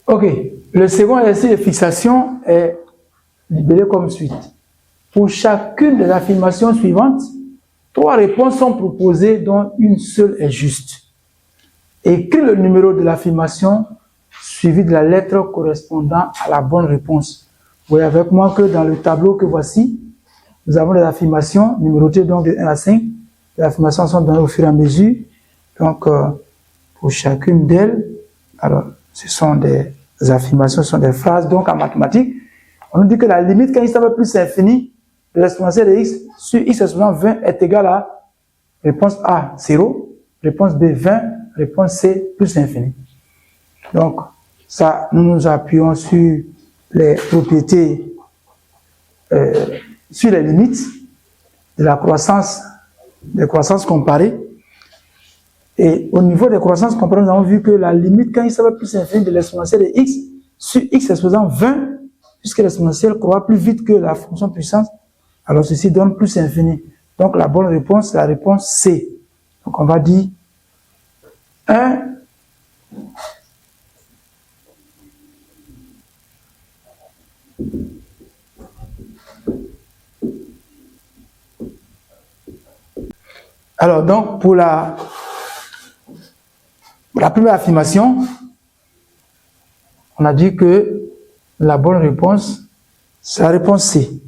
Ok. Le second exercice de fixation est libellé comme suite. Pour chacune des affirmations suivantes, 3 réponses sont proposées dont une seule est juste. Écris le numéro de l'affirmation suivi de la lettre correspondant à la bonne réponse. Vous voyez avec moi que dans le tableau que voici, nous avons des affirmations numérotées donc de 1 à 5. Les affirmations sont données au fur et à mesure. Donc, pour chacune d'elles, alors, ce sont des affirmations, ce sont des phrases. Donc, en mathématiques, on nous dit que la limite, quand il s'avère plus infini, de l'exponentielle de x sur x exposant 20 est égal à réponse A, 0, réponse B, 20, réponse C, plus infini. Donc, ça, nous nous appuyons sur les propriétés, sur les limites de la croissance, des croissances comparées. Et au niveau des croissances comparées, nous avons vu que la limite, quand il s'avère plus infini de l'exponentielle de x sur x exposant 20, puisque l'exponentielle croît plus vite que la fonction puissance, alors ceci donne plus infini. Donc la bonne réponse, c'est la réponse C. Donc on va dire 1 alors donc pour la première affirmation, on a dit que la bonne réponse, c'est la réponse C.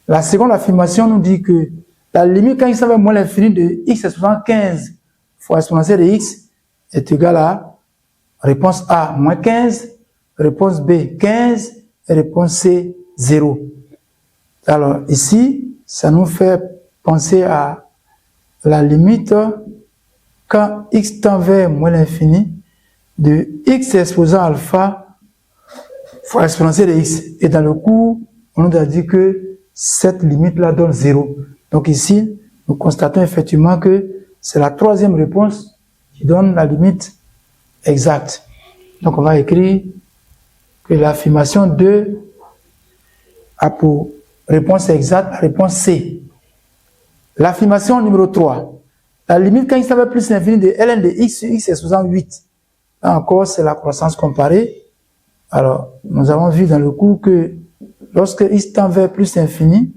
La seconde affirmation nous dit que la limite quand il s'avère moins l'infini de x exposant 15 fois exponentielle de x est égale à réponse A, moins 15, réponse B, 15, et réponse C, 0. Alors ici, ça nous fait penser à la limite quand x tend vers moins l'infini de x exposant alpha fois exponentielle de x. Et dans le cours, on nous a dit que cette limite-là donne 0. Donc ici, nous constatons effectivement que c'est la troisième réponse qui donne la limite exacte. Donc on va écrire que l'affirmation 2 a pour réponse exacte la réponse C. L'affirmation numéro 3. La limite quand il s'avère plus l'infini de ln de x sur x exposant 8. Là encore, c'est la croissance comparée. Alors, nous avons vu dans le cours que lorsque x tend vers plus l'infini,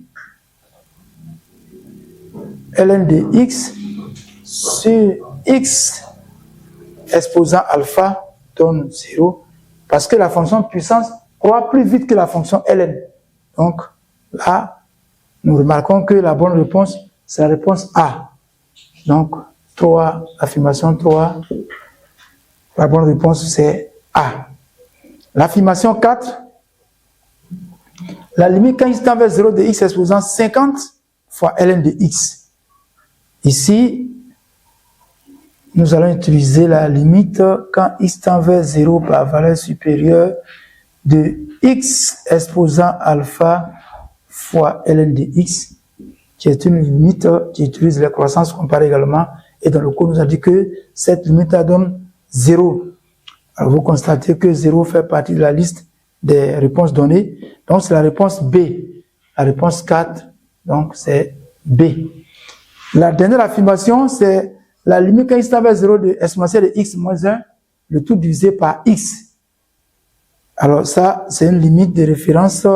ln de x sur x exposant alpha donne 0 parce que la fonction puissance croît plus vite que la fonction ln. Donc là, nous remarquons que la bonne réponse, c'est la réponse A. Donc, 3, affirmation 3, la bonne réponse c'est A. L'affirmation 4, la limite quand x tend vers 0 de x exposant 50 fois ln de x. Ici, nous allons utiliser la limite quand x tend vers 0 par valeur supérieure de x exposant alpha fois ln de x, qui est une limite qui utilise les croissances comparées également. Et dans le cours, nous a dit que cette limite donne 0. Alors vous constatez que 0 fait partie de la liste des réponses données. Donc c'est la réponse B. La réponse 4, donc c'est B. La dernière affirmation, c'est la limite quand x tend vers 0 de exponentielle de x moins 1, le tout divisé par x. Alors ça, c'est une limite de référence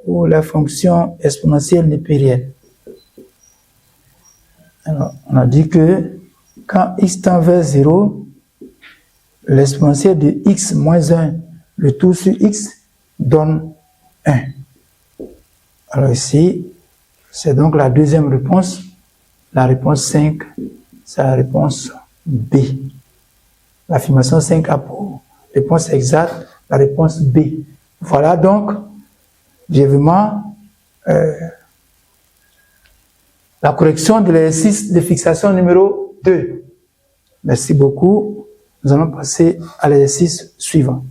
pour la fonction exponentielle népérienne. Alors, on a dit que quand x tend vers 0, l'exponentielle de x moins 1, le tout sur x, donne 1. Alors ici, c'est donc la deuxième réponse. La réponse 5, c'est la réponse B. L'affirmation 5 a pour réponse exacte la réponse B. Voilà donc, brièvement, la correction de l'exercice de fixation numéro 2. Merci beaucoup. Nous allons passer à l'exercice suivant.